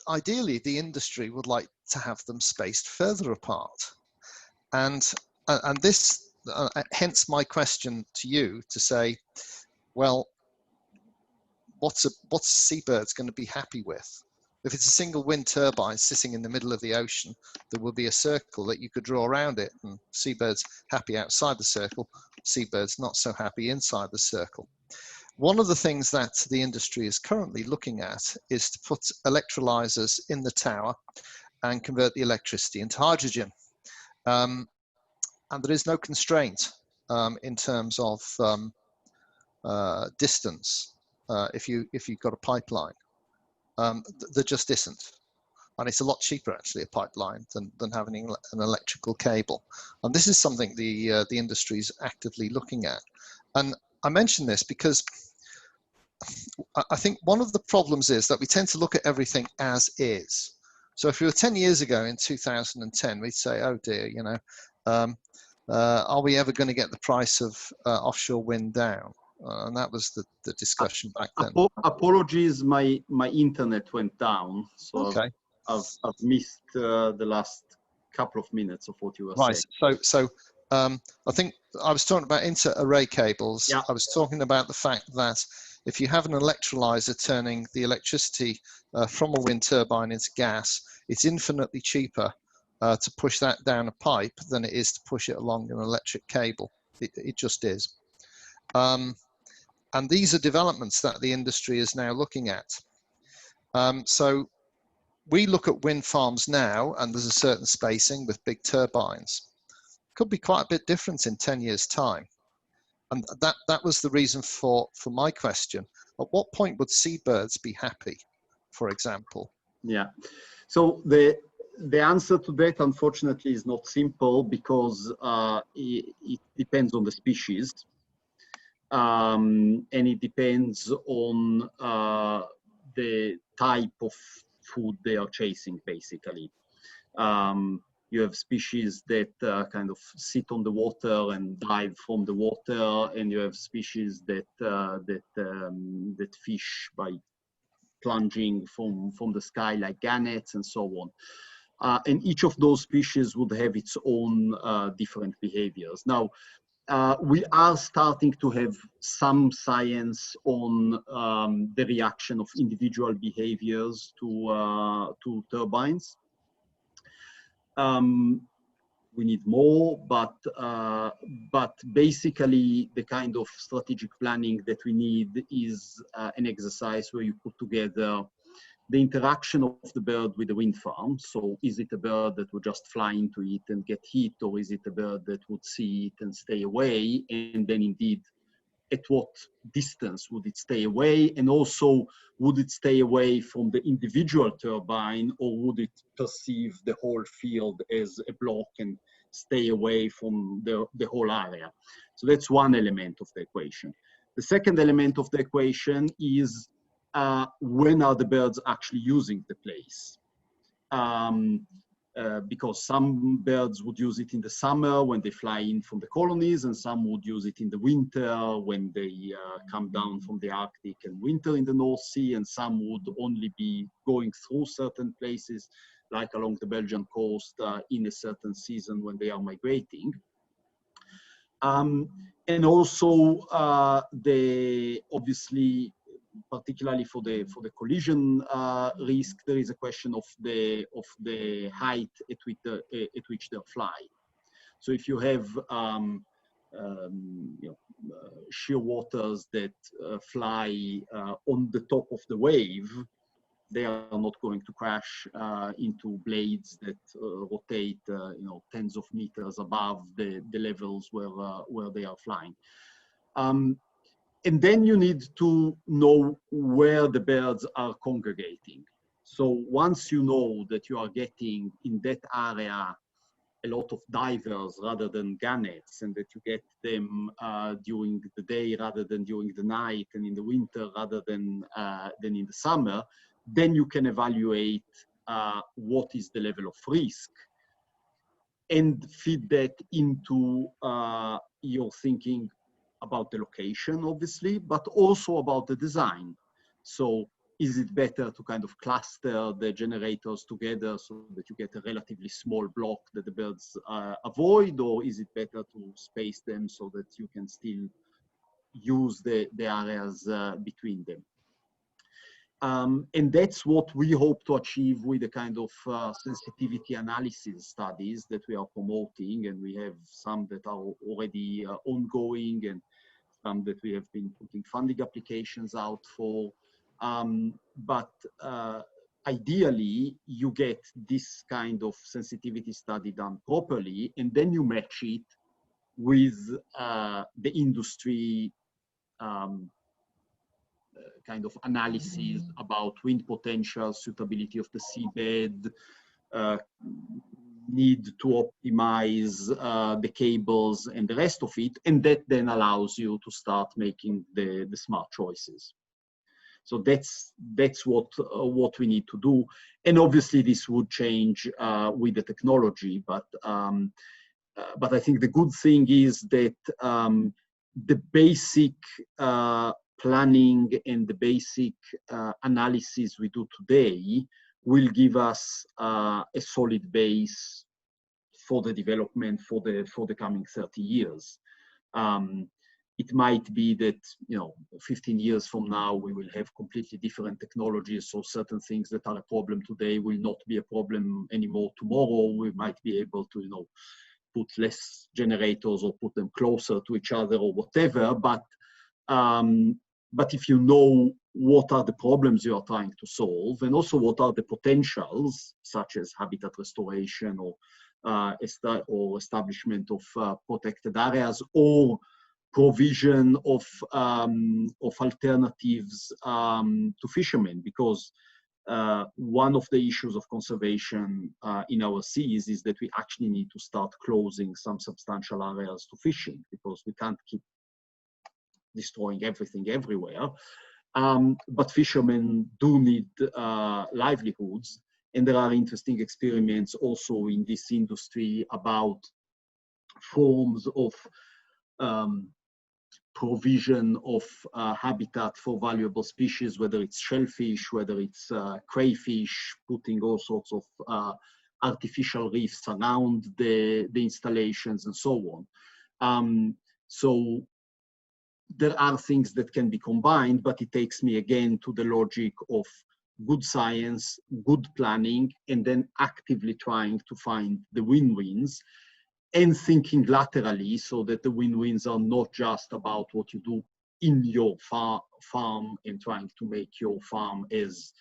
ideally the industry would like to have them spaced further apart, and this hence my question to you to say, well, what's seabirds going to be happy with? If it's a single wind turbine sitting in the middle of the ocean, there will be a circle that you could draw around it, and seabirds happy outside the circle, seabirds not so happy inside the circle. One of the things that the industry is currently looking at is to put electrolyzers in the tower and convert the electricity into hydrogen. And there is no constraint in terms of distance if you've got a pipeline. There just isn't, and it's a lot cheaper actually, a pipeline, than having an electrical cable. And this is something the industry is actively looking at. And I mention this because I think one of the problems is that we tend to look at everything as is. So if we were 10 years ago in 2010, we'd say, oh dear, you know, are we ever going to get the price of offshore wind down? And that was the discussion back then. Apologies, my internet went down, so okay. I've missed the last couple of minutes of what you were saying. Right. So I think I was talking about inter-array cables. Yeah. I was talking about the fact that If you have an electrolyzer turning the electricity from a wind turbine into gas, it's infinitely cheaper to push that down a pipe than it is to push it along an electric cable. It just is. And these are developments that the industry is now looking at. So we look at wind farms now, and there's a certain spacing with big turbines. Could be quite a bit different in 10 years' time. And that was the reason for my question. At what point would Seabirds be happy, for example? Yeah. So the answer to that, unfortunately, is not simple, because it depends on the species. And it depends on the type of food they are chasing, basically. You have species that kind of sit on the water and dive from the water, and you have species that fish by plunging from the sky, like gannets and so on. And each of those species would have its own different behaviors. Now, we are starting to have some science on the reaction of individual behaviors to turbines. We need more, but basically the kind of strategic planning that we need is an exercise where you put together the interaction of the bird with the wind farm. So is it a bird that would just fly into it and get hit, or is it a bird that would see it and stay away? And then indeed, at what distance would it stay away? And also, would it stay away from the individual turbine, or would it perceive the whole field as a block and stay away from the whole area? So that's one element of the equation. The second element of the equation is when are the birds actually using the place? Because some birds would use it in the summer when they fly in from the colonies, and some would use it in the winter when they come down from the Arctic and winter in the North Sea, and some would only be going through certain places, like along the Belgian coast in a certain season when they are migrating. And also, obviously, particularly for the collision risk, there is a question of the height at which they fly. So if you have sheer waters that fly on the top of the wave, they are not going to crash into blades that rotate tens of meters above the levels where they are flying. And then you need to know where the birds are congregating. So once you know that you are getting in that area a lot of divers rather than gannets, and that you get them during the day rather than during the night, and in the winter rather than in the summer, then you can evaluate what is the level of risk and feed that into your thinking about the location, obviously, but also about the design. So is it better to kind of cluster the generators together so that you get a relatively small block that the birds avoid, or is it better to space them so that you can still use the areas between them? And that's what we hope to achieve with the kind of sensitivity analysis studies that we are promoting, and we have some that are already ongoing, and some that we have been putting funding applications out for. But ideally, you get this kind of sensitivity study done properly, and then you match it with the industry kind of analysis about wind potential, suitability of the seabed, need to optimize the cables and the rest of it, and that then allows you to start making the smart choices. So that's what we need to do, and obviously this would change with the technology. But I think the good thing is that the basic planning and the basic analysis we do today will give us a solid base for the development for the coming 30 years. it might be that, 15 years from now, we will have completely different technologies. So certain things that are a problem today will not be a problem anymore tomorrow. We might be able to, put less generators or put them closer to each other or whatever. But if you know what are the problems you are trying to solve, and also what are the potentials, such as habitat restoration or establishment of protected areas, or provision of alternatives to fishermen, because one of the issues of conservation in our seas is that we actually need to start closing some substantial areas to fishing, because we can't keep destroying everything everywhere. But fishermen do need livelihoods, and there are interesting experiments also in this industry about forms of provision of habitat for valuable species, whether it's shellfish, whether it's crayfish, putting all sorts of artificial reefs around the installations and so on. So there are things that can be combined, but it takes me again to the logic of good science, good planning, and then actively trying to find the win-wins, and thinking laterally, so that the win-wins are not just about what you do in your farm and trying to make your farm as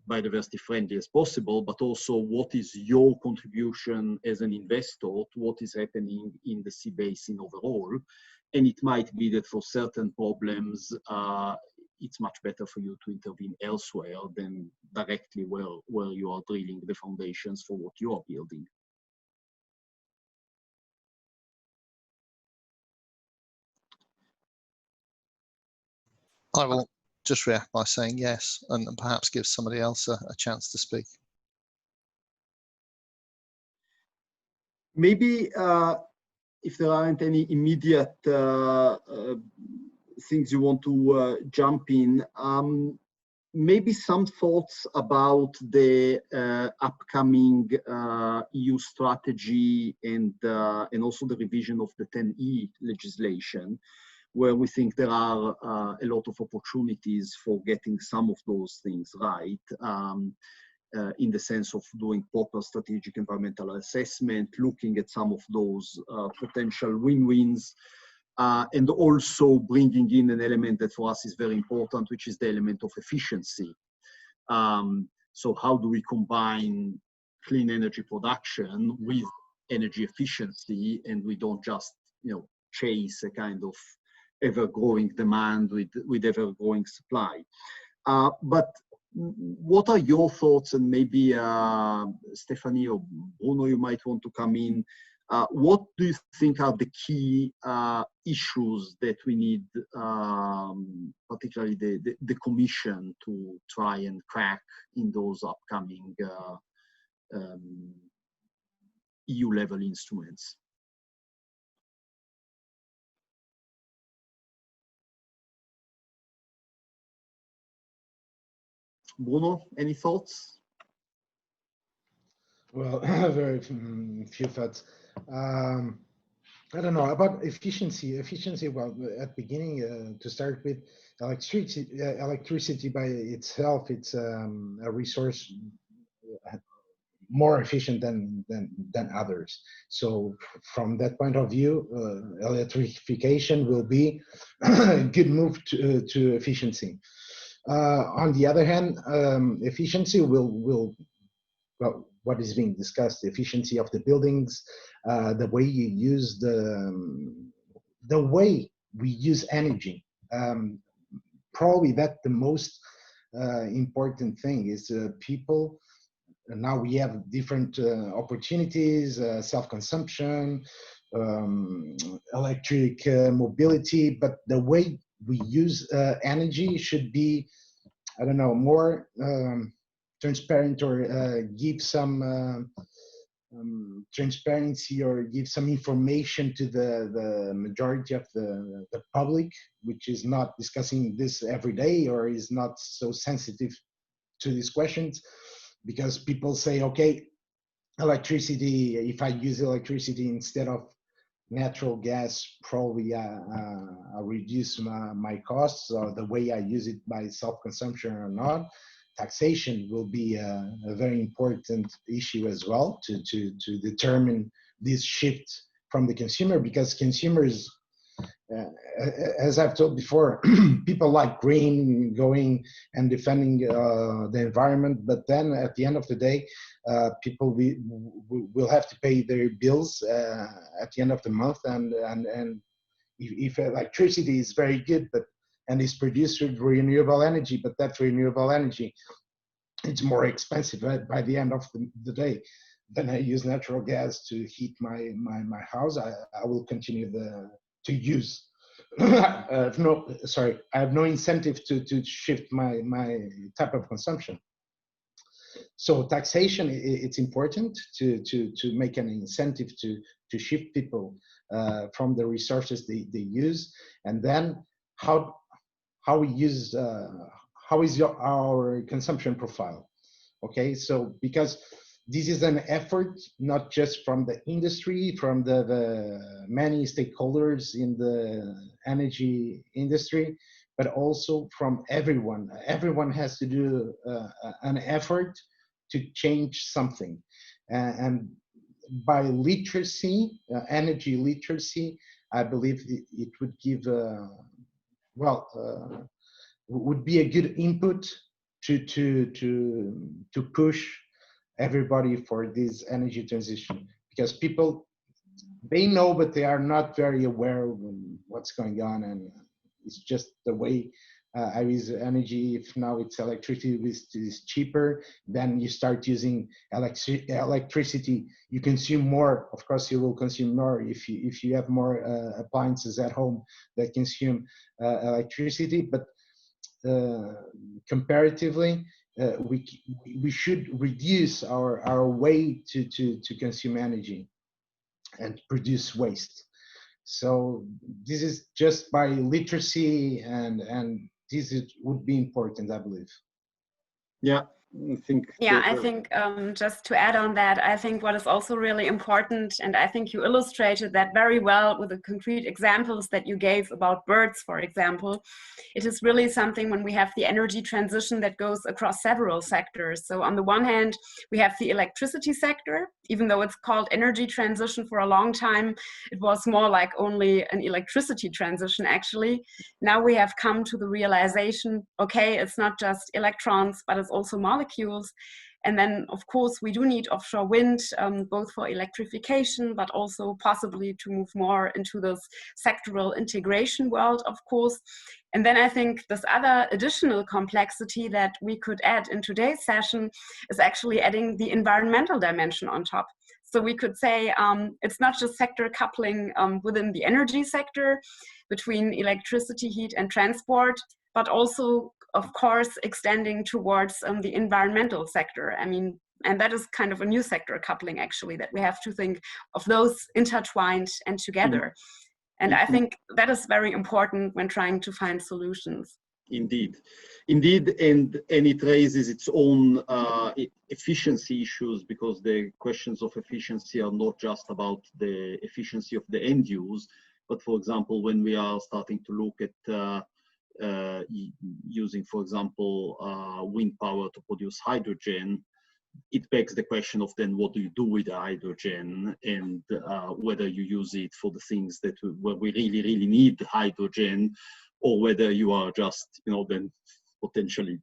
biodiversity friendly as possible, but also what is your contribution as an investor to what is happening in the sea basin overall. And it might be that for certain problems, it's much better for you to intervene elsewhere than directly where you are drilling the foundations for what you are building. I will just react by saying yes, and perhaps give somebody else a chance to speak. Maybe if there aren't any immediate things you want to jump in, maybe some thoughts about the upcoming EU strategy and also the revision of the 10E legislation, where we think there are a lot of opportunities for getting some of those things right, in the sense of doing proper strategic environmental assessment, looking at some of those potential win-wins, and also bringing in an element that for us is very important, which is the element of efficiency. So how do we combine clean energy production with energy efficiency, and we don't just chase a kind of ever-growing demand with ever-growing supply. But what are your thoughts, and maybe Stephanie or Bruno, you might want to come in. What do you think are the key issues that we need, particularly the Commission, to try and crack in those upcoming EU-level instruments? Bruno, any thoughts? Well, very few thoughts. I don't know about efficiency. Well, at the beginning, to start with, electricity by itself, it's a resource more efficient than others. So from that point of view, electrification will be a good move to efficiency. On the other hand, efficiency will well, what is being discussed, the efficiency of the buildings, the way you use the way we use energy. Probably that the most important thing is people. Now we have different opportunities, self-consumption, electric mobility, but the way we use energy should be, I don't know, more transparent, or give some transparency, or give some information to the majority of the public, which is not discussing this every day, or is not so sensitive to these questions, because people say, okay, electricity, if I use electricity instead of natural gas probably reduce my costs, or the way I use it by self-consumption or not. Taxation will be a very important issue as well to determine this shift from the consumer, because consumers, as I've told before, people like green, going and defending the environment, but then at the end of the day, people will have to pay their bills at the end of the month, and if electricity is very good, and is produced with renewable energy, but that renewable energy, it's more expensive by the end of the day. Then I use natural gas to heat my house. I will continue to use. I have no incentive to shift my type of consumption. So taxation, it's important to make an incentive to shift people from the resources they use, and then how we use how is our consumption profile. Okay, so because this is an effort not just from the industry, from the many stakeholders in the energy industry, but also from everyone. Everyone has to do an effort to change something. And by literacy, energy literacy, I believe it would give, would be a good input to push everybody for this energy transition, because people, they know, but they are not very aware of what's going on, and it's just the way I use energy. If now it's electricity is cheaper, then you start using electricity, you consume more. Of course, you will consume more if you have more appliances at home that consume electricity, but comparatively, we should reduce our way to consume energy and produce waste. So this is just by literacy, and this would be important, I believe. Yeah, I think. Yeah, I think just to add on that, I think what is also really important, and I think you illustrated that very well with the concrete examples that you gave about birds, for example. It is really something when we have the energy transition that goes across several sectors. So on the one hand, we have the electricity sector. Even though it's called energy transition for a long time, it was more like only an electricity transition, actually. Now we have come to the realization, okay, it's not just electrons, but it's also molecules. And then, of course, we do need offshore wind, both for electrification, but also possibly to move more into this sectoral integration world, of course. And then I think this other additional complexity that we could add in today's session is actually adding the environmental dimension on top. So we could say it's not just sector coupling within the energy sector between electricity, heat, and transport, but also, of course, extending towards the environmental sector. I mean, and that is kind of a new sector coupling, actually, that we have to think of those intertwined and together. And I think that is very important when trying to find solutions. Indeed, and it raises its own efficiency issues, because the questions of efficiency are not just about the efficiency of the end use, but for example, when we are starting to look at using, for example, wind power to produce hydrogen, it begs the question of then what do you do with the hydrogen, and whether you use it for the things that where we really need hydrogen, or whether you are just, then potentially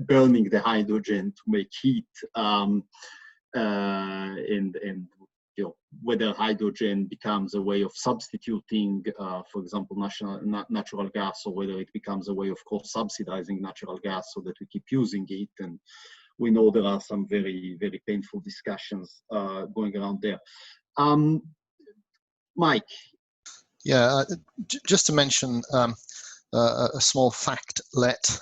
burning the hydrogen to make heat, and whether hydrogen becomes a way of substituting, for example, natural gas, or whether it becomes a way of course subsidizing natural gas so that we keep using it. And we know there are some very, very painful discussions going around there. Mike. Yeah, just to mention a small factlet.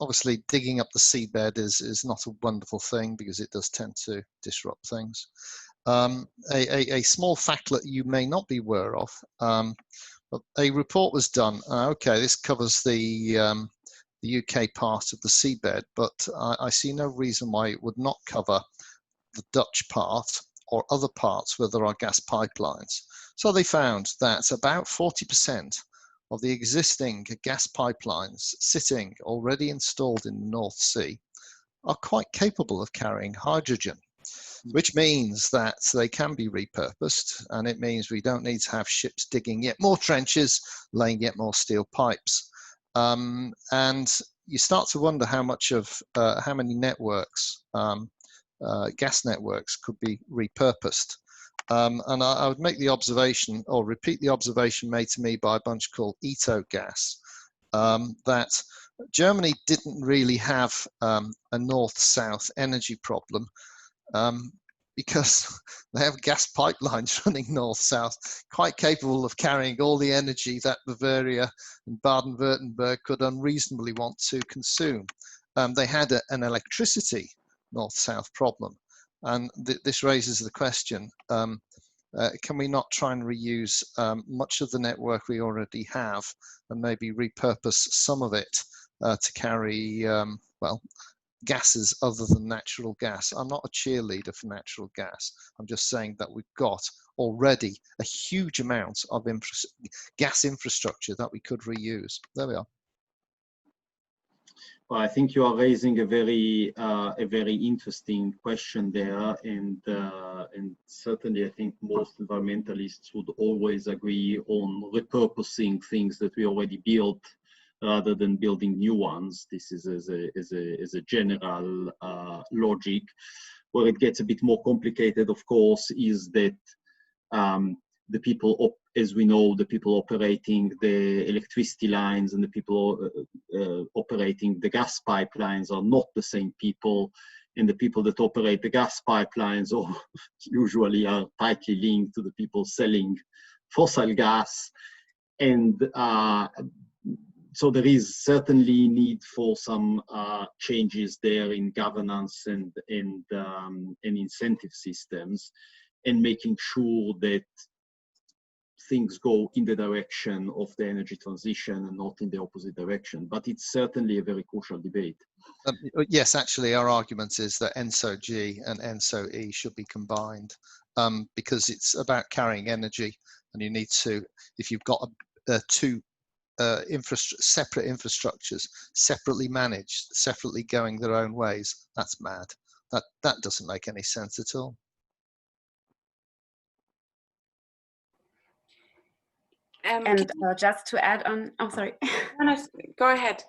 Obviously, digging up the seabed is not a wonderful thing, because it does tend to disrupt things. A small factlet you may not be aware of, but a report was done. Okay, this covers the UK part of the seabed, but I see no reason why it would not cover the Dutch part, or other parts where there are gas pipelines. So they found that about 40% of the existing gas pipelines sitting already installed in the North Sea are quite capable of carrying hydrogen, which means that they can be repurposed, and it means we don't need to have ships digging yet more trenches, laying yet more steel pipes. And you start to wonder how many networks, gas networks, could be repurposed. And I would make the observation, or repeat the observation made to me by a bunch called Ito Gas, that Germany didn't really have a north-south energy problem, because they have gas pipelines running north-south, quite capable of carrying all the energy that Bavaria and Baden-Württemberg could unreasonably want to consume. They had an electricity north-south problem. And this raises the question, can we not try and reuse much of the network we already have and maybe repurpose some of it to carry, well, gases other than natural gas? I'm not a cheerleader for natural gas. I'm just saying that we've got already a huge amount of gas infrastructure that we could reuse. There we are. Well, I think you are raising a very interesting question there, and certainly I think most environmentalists would always agree on repurposing things that we already built rather than building new ones. This is as a general logic. Where it gets a bit more complicated, of course, is that the people, as we know, the people operating the electricity lines and the people operating the gas pipelines are not the same people, and the people that operate the gas pipelines usually are tightly linked to the people selling fossil gas. And so there is certainly need for some changes there in governance and incentive systems, and making sure that things go in the direction of the energy transition and not in the opposite direction. But it's certainly a very crucial debate. Yes, actually, our argument is that ENSO-G and ENSO-E should be combined, because it's about carrying energy, and you need to, if you've got two separate infrastructures, separately managed, separately going their own ways, that's mad. That doesn't make any sense at all. And just to add on, oh, sorry. Go ahead.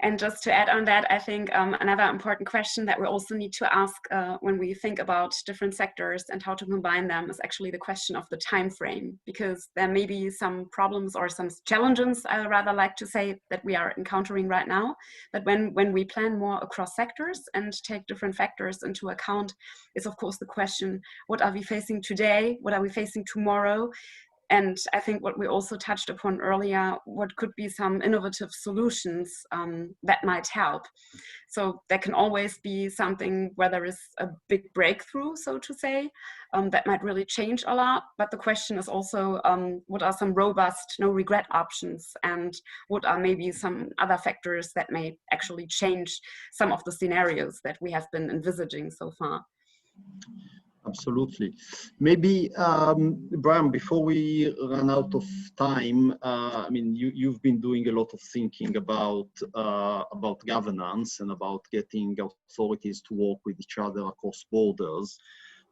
And just to add on that, I think another important question that we also need to ask when we think about different sectors and how to combine them is actually the question of the time frame, because there may be some problems or some challenges, I rather like to say, that we are encountering right now. But when we plan more across sectors and take different factors into account, is of course the question, what are we facing today? What are we facing tomorrow? And I think what we also touched upon earlier, what could be some innovative solutions that might help. So there can always be something where there is a big breakthrough, so to say, that might really change a lot. But the question is also, what are some robust, no regret options? And what are maybe some other factors that may actually change some of the scenarios that we have been envisaging so far? Absolutely. Maybe, Brian, before we run out of time, I mean, you've been doing a lot of thinking about governance and about getting authorities to work with each other across borders.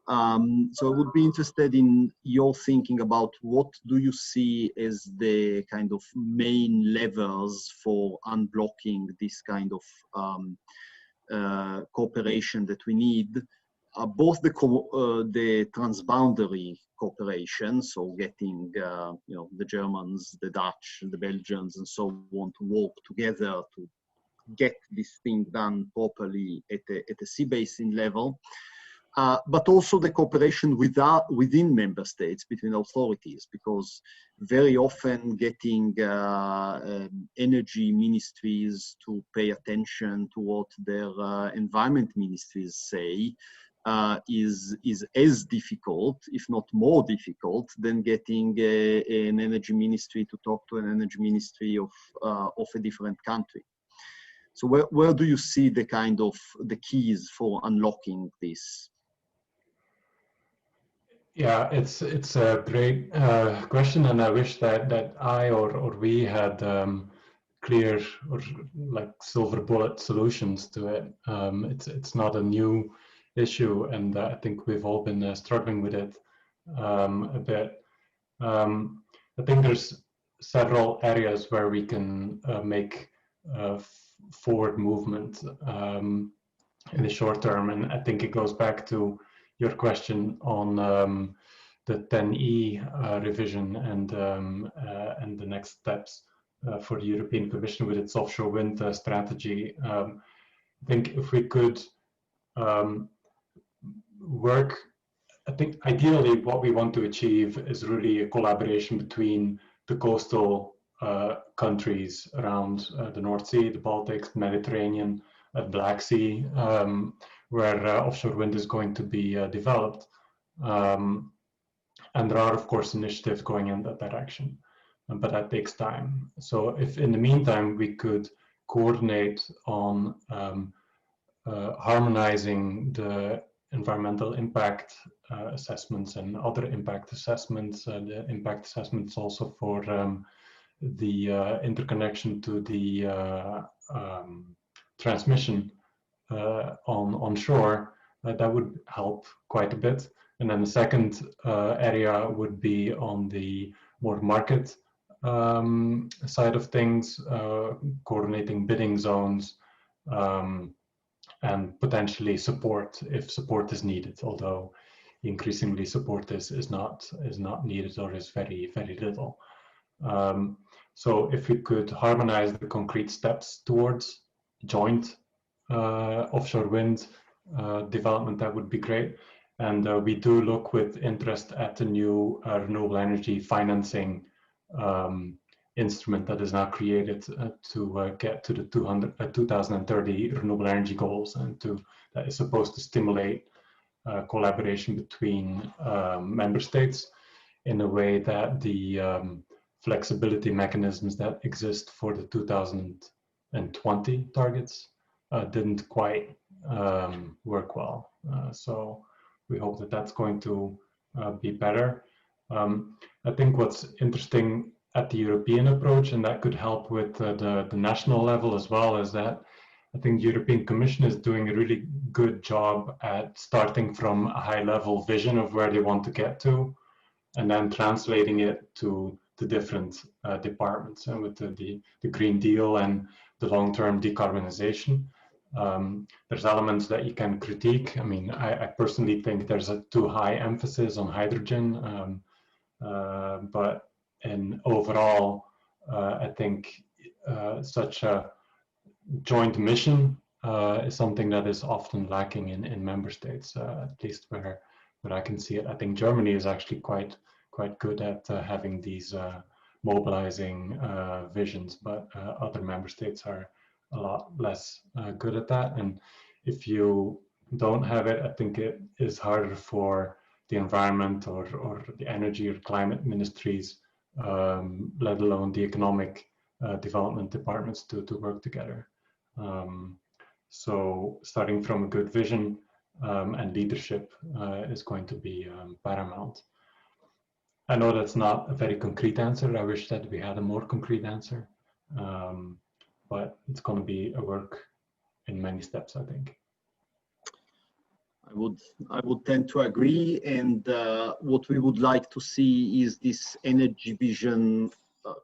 So I would be interested in your thinking about what do you see as the kind of main levers for unblocking this kind of cooperation that we need. Both the transboundary cooperation, so getting you know, the Germans, the Dutch, the Belgians, and so on to work together to get this thing done properly at a sea basin level, but also the cooperation within member states between authorities, because very often getting energy ministries to pay attention to what their environment ministries say is as difficult, if not more difficult, than getting an energy ministry to talk to an energy ministry of a different country. So where do you see the kind of the keys for unlocking this? Yeah, it's a great question, and I wish that I or we had clear or like silver bullet solutions to it. It's not a new issue, and I think we've all been struggling with it a bit. I think there's several areas where we can make forward movement in the short term, and I think it goes back to your question on the 10E revision and the next steps for the European Commission with its offshore wind strategy. I think if we could work, I think ideally what we want to achieve is really a collaboration between the coastal countries around the North Sea, the Baltics, the Mediterranean, Black Sea, where offshore wind is going to be developed. And there are, of course, initiatives going in that direction, but that takes time. So if in the meantime we could coordinate on harmonizing the environmental impact assessments and other impact assessments, the impact assessments also for the interconnection to the transmission on shore, that would help quite a bit. And then the second area would be on the more market side of things, coordinating bidding zones, and potentially support if support is needed, although increasingly support is not needed or is very little. So if we could harmonize the concrete steps towards joint offshore wind development, that would be great. And we do look with interest at the new renewable energy financing instrument that is now created to get to the 2030 renewable energy goals, and that is supposed to stimulate collaboration between member states in a way that the flexibility mechanisms that exist for the 2020 targets didn't quite work well. So we hope that that's going to be better. I think what's interesting at the European approach, and that could help with the national level as well, is that I think the European Commission is doing a really good job at starting from a high-level vision of where they want to get to, and then translating it to the different departments, and with the Green Deal and the long-term decarbonization. There's elements that you can critique. I mean, I personally think there's a too high emphasis on hydrogen, but overall, I think such a joint mission is something that is often lacking in member states, at least where I can see it. I think Germany is actually quite good at having these mobilizing visions, but other member states are a lot less good at that. And if you don't have it, I think it is harder for the environment or the energy or climate ministries, let alone the economic development departments to work together. So starting from a good vision and leadership is going to be paramount. I know that's not a very concrete answer. I wish that we had a more concrete answer, but it's going to be a work in many steps, I think. I would tend to agree, and what we would like to see is this energy vision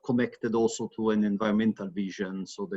connected also to an environmental vision, so that